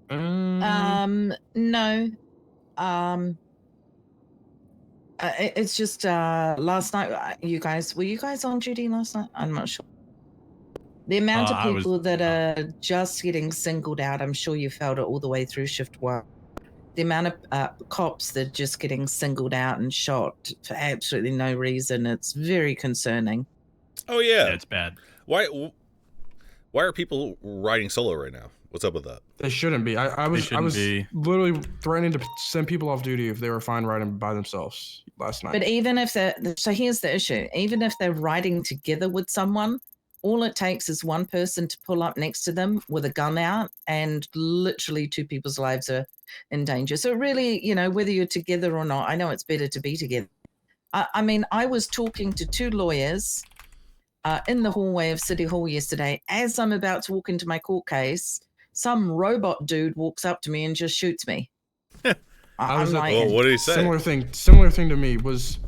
No. It's just last night. Were you guys on duty last night? I'm not sure. The amount of people that are just getting singled out, I'm sure you felt it all the way through shift one. The amount of cops that are just getting singled out and shot for absolutely no reason, it's very concerning. Oh yeah, it's bad. Why are people riding solo right now? What's up with that? They shouldn't be. I was literally threatening to send people off duty if they were fine riding by themselves last night. But even if so here's the issue. Even if they're riding together with someone, all it takes is one person to pull up next to them with a gun out, and literally two people's lives are in danger. So really, whether you're together or not, I know it's better to be together. I mean, I was talking to two lawyers in the hallway of City Hall yesterday. As I'm about to walk into my court case, some robot dude walks up to me and just shoots me. I'm like, well, what did he say? Similar thing to me was.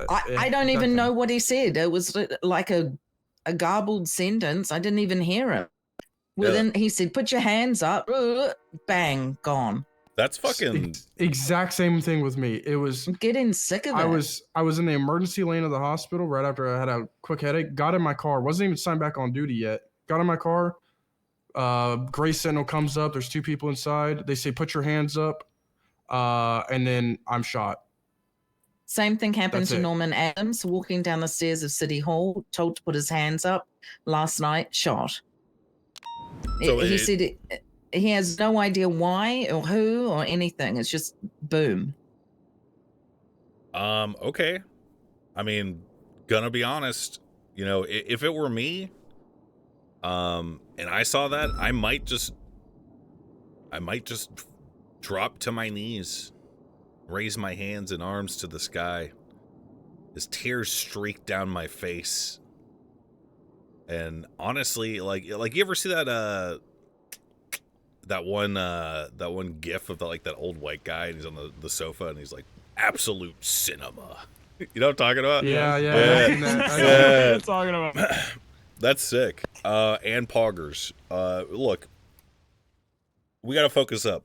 I don't even know what he said. It was like a garbled sentence. I didn't even hear it. Well, then he said, "Put your hands up." Bang, gone. That's fucking exact same thing with me. It was I'm getting sick of it. I was in the emergency lane of the hospital right after I had a quick headache. Got in my car. Wasn't even signed back on duty yet. Got in my car. Gray Sentinel comes up. There's two people inside. They say, "Put your hands up," and then I'm shot. Same thing happened to Norman Adams walking down the stairs of City Hall, told to put his hands up last night, shot. So he said he has no idea why or who or anything. It's just boom. Okay. I mean, gonna be honest, if it were me, and I saw that, I might just drop to my knees, raise my hands and arms to the sky as tears streak down my face. And honestly, like you ever see that one gif of that old white guy, and he's on the sofa and he's like, absolute cinema. You know what I'm talking about? Yeah. Yeah. Talking about. That's sick. And poggers. Look, we gotta focus up.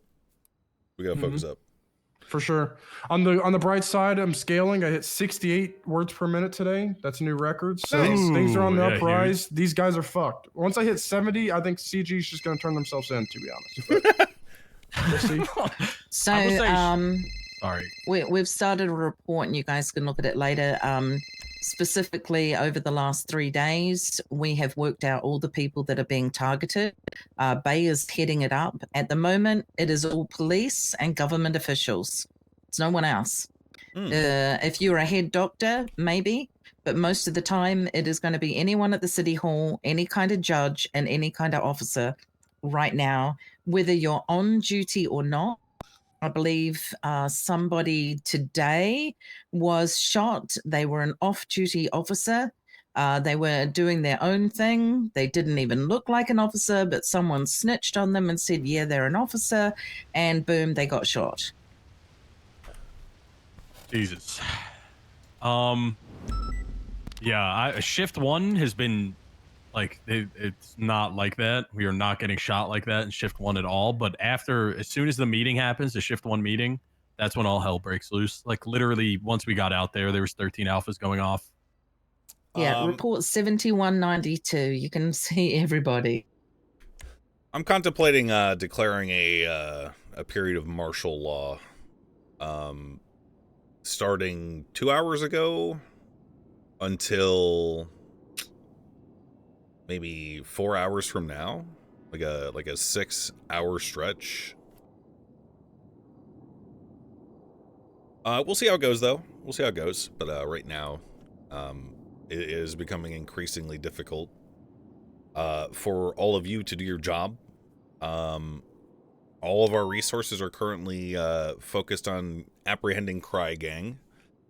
Focus up. For sure. On the bright side, I'm scaling. I hit 68 words per minute today. That's a new record. So things are on the uprise. These guys are fucked. Once I hit 70, I think CG's just going to turn themselves in, to be honest. But we'll see. So, sorry. We've started a report, and you guys can look at it later. Specifically, over the last 3 days, we have worked out all the people that are being targeted. Bay is heading it up. At the moment, it is all police and government officials. It's no one else. If you're a head doctor, maybe, but most of the time, it is going to be anyone at the City Hall, any kind of judge, and any kind of officer right now, whether you're on duty or not. I believe somebody today was shot. They were an off-duty officer. They were doing their own thing. They didn't even look like an officer, but someone snitched on them and said, yeah, they're an officer, and boom, they got shot. Jesus. Yeah, shift one has been like, it's not like that. We are not getting shot like that in shift one at all. But as soon as the meeting happens, the shift one meeting, that's when all hell breaks loose. Like literally, once we got out there was 13 alphas going off. Yeah, report 7192. You can see everybody. I'm contemplating declaring a period of martial law, starting 2 hours ago until maybe 4 hours from now, like a 6-hour stretch. We'll see how it goes, though. We'll see how it goes. But right now, it is becoming increasingly difficult for all of you to do your job. All of our resources are currently focused on apprehending Cry Gang.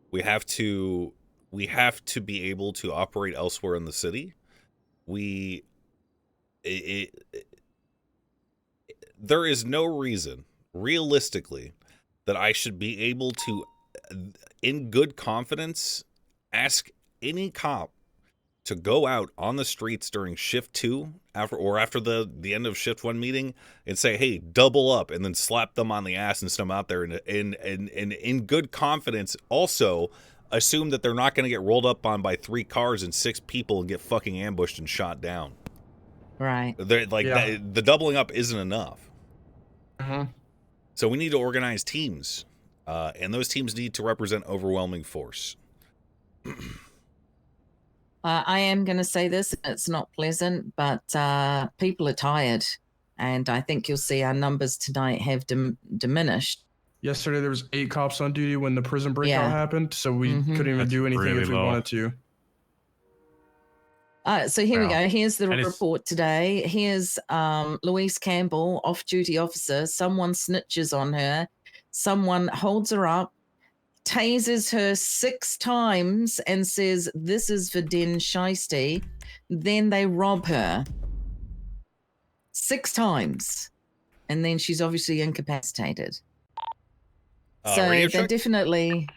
We have to be able to operate elsewhere in the city. There is no reason, realistically, that I should be able to, in good confidence, ask any cop to go out on the streets during shift 2 after the end of shift 1 meeting and say, hey, double up, and then slap them on the ass and send them out there and in good confidence also assume that they're not going to get rolled up on by 3 cars and 6 people and get fucking ambushed and shot down. Right. The doubling up isn't enough. So we need to organize teams, and those teams need to represent overwhelming force. I am going to say this, it's not pleasant, but people are tired, and I think you'll see our numbers tonight have diminished. Yesterday there was 8 cops on duty when the prison breakout happened, so we couldn't even do anything really if we wanted to. So here we go. Here's the report today. Here's Louise Campbell, off-duty officer. Someone snitches on her. Someone holds her up, tases her 6 times and says, this is for Den Shiesty. Then they rob her 6 times. And then she's obviously incapacitated. So they're definitely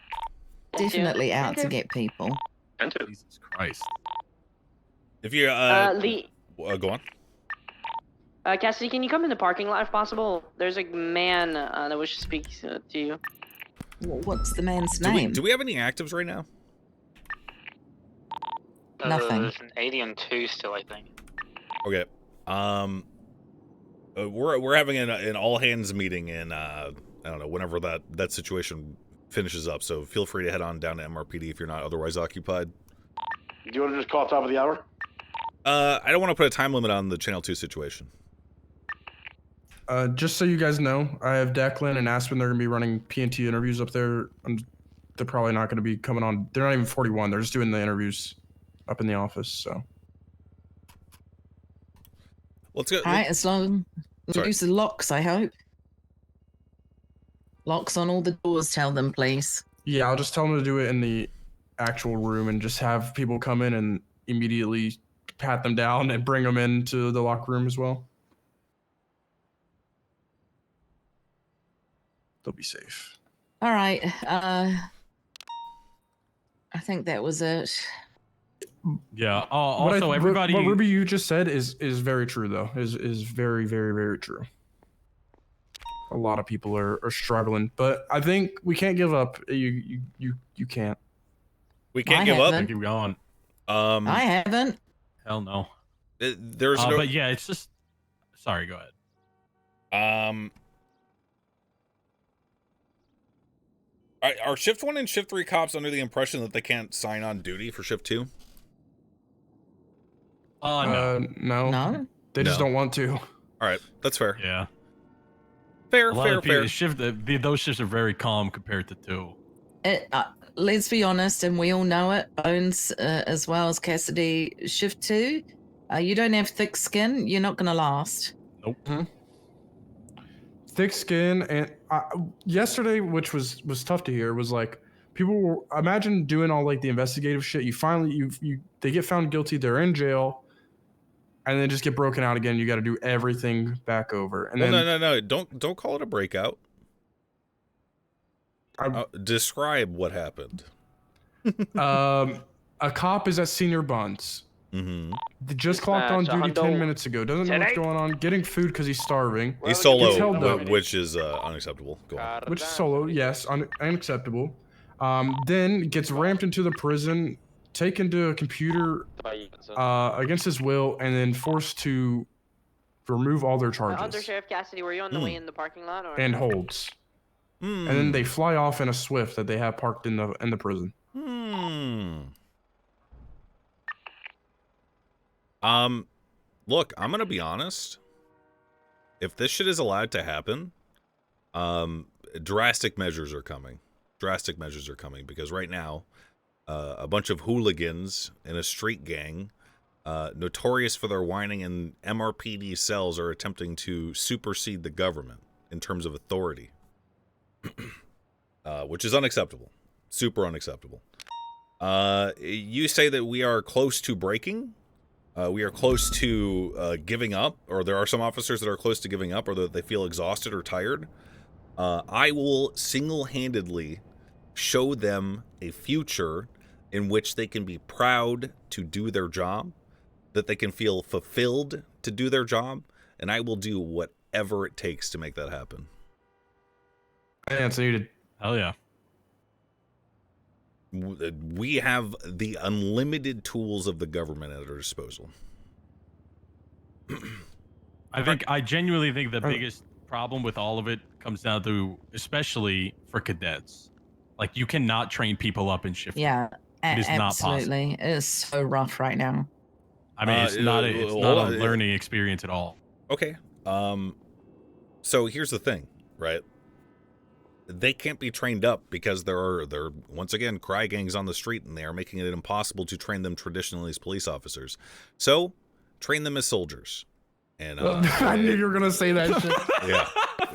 out to get people. Jesus Christ. If you Lee, go on. Cassidy, can you come in the parking lot if possible? There's a man that wishes to speak to you. What's the man's name? Do we have any actives right now? Nothing. There's an 80 and 2 still, I think. Okay. We're having an all hands meeting in I don't know, whenever that situation finishes up. So feel free to head on down to MRPD if you're not otherwise occupied. Do you want to just call top of the hour? I don't want to put a time limit on the Channel 2 situation. Just so you guys know, I have Declan and Aspen. They're going to be running PNT interviews up there. They're probably not going to be coming on. They're not even 41. They're just doing the interviews up in the office. So let's go. All right, as long as use the locks, I hope. Locks on all the doors, tell them, please. Yeah, I'll just tell them to do it in the actual room and just have people come in and immediately pat them down and bring them into the locker room as well. They'll be safe. All right. I think that was it. Yeah. Also, everybody. What Ruby you just said is very true though. Is very, very, very true. A lot of people are struggling, but I think we can't give up. You can't. We can't give up. Keep going. I haven't. Hell no. There's no. But yeah, it's just. Sorry. Go ahead. Are shift 1 and shift 3 cops under the impression that they can't sign on duty for shift 2? No. No. They just don't want to. All right, that's fair. Yeah. Fair. Those shifts are very calm compared to 2. Let's be honest, and we all know it, Bones as well as Cassidy, shift 2, you don't have thick skin, you're not going to last. Nope. Mm-hmm. Thick skin, and yesterday, which was tough to hear, was like people were, imagine doing all like the investigative shit. You finally they get found guilty, they're in jail, and then just get broken out again. You got to do everything back over. And then no, don't call it a breakout. Describe what happened. A cop is at Senior Buns. Mm-hmm. They just clocked on duty 10 minutes ago. Doesn't know what's going on. Getting food because he's starving. He's solo, which is unacceptable. Go on. Which is solo, yes, unacceptable. Then gets ramped into the prison, taken to a computer against his will, and then forced to remove all their charges. Under Sheriff Cassidy, were you on the way in the parking lot? Or? And holds. And then they fly off in a Swift that they have parked in the prison. Look, I'm gonna be honest. If this shit is allowed to happen, drastic measures are coming. Drastic measures are coming because right now, a bunch of hooligans in a street gang, notorious for their whining in MRPD cells, are attempting to supersede the government in terms of authority, which is unacceptable. Super unacceptable. You say that we are close to breaking. We are close to giving up, or there are some officers that are close to giving up, or that they feel exhausted or tired. I will single-handedly show them a future in which they can be proud to do their job, that they can feel fulfilled to do their job, and I will do whatever it takes to make that happen. Answered. Hell yeah. We have the unlimited tools of the government at our disposal. I genuinely think the biggest problem with all of it comes down to, especially for cadets, like you cannot train people up in shift. Yeah, it is not possible. absolutely. It is so rough right now. I mean, it's not a learning experience at all. Okay. So here's the thing, right? They can't be trained up because there are once again cry gangs on the street, and they are making it impossible to train them traditionally as police officers. So train them as soldiers. And I knew you were gonna say that shit. Yeah.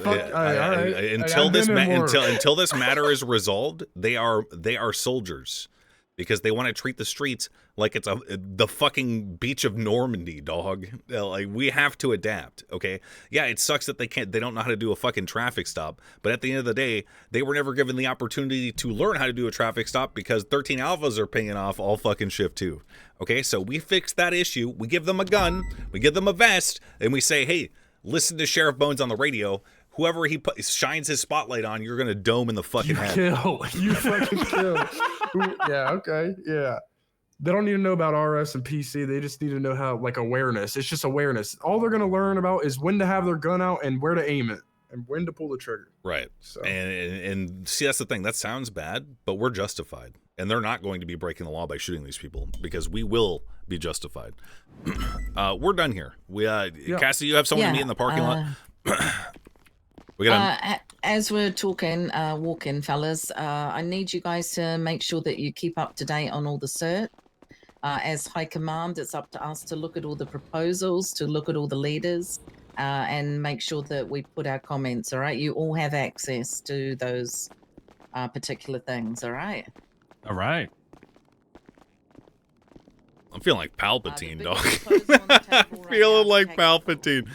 All right. Until this matter is resolved, they are soldiers, because they want to treat the streets like it's the fucking beach of Normandy, dog. Like, we have to adapt, okay? Yeah, it sucks that they don't know how to do a fucking traffic stop, but at the end of the day, they were never given the opportunity to learn how to do a traffic stop because 13 alphas are pinging off all fucking shift 2. Okay, so we fix that issue. We give them a gun, we give them a vest, and we say, hey, listen to Sheriff Bones on the radio. Whoever he shines his spotlight on, you're gonna dome in the fucking head. You fucking kill. Yeah, okay, yeah. They don't need to know about RS and PC. They just need to know how, like, awareness. It's just awareness. All they're gonna learn about is when to have their gun out and where to aim it and when to pull the trigger. Right. So. And see, that's the thing. That sounds bad, but we're justified, and they're not going to be breaking the law by shooting these people because we will be justified. We're done here. Cassie, you have someone to meet in the parking lot. We got as we're talking, walking, fellas, I need you guys to make sure that you keep up to date on all the cert. As High Command, it's up to us to look at all the proposals, to look at all the leaders, and make sure that we put our comments, all right? You all have access to those particular things, all right? All right. I'm feeling like Palpatine, dog. Feeling like Palpatine.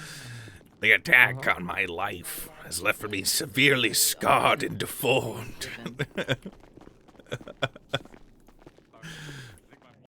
The attack on my life has left me severely scarred and deformed.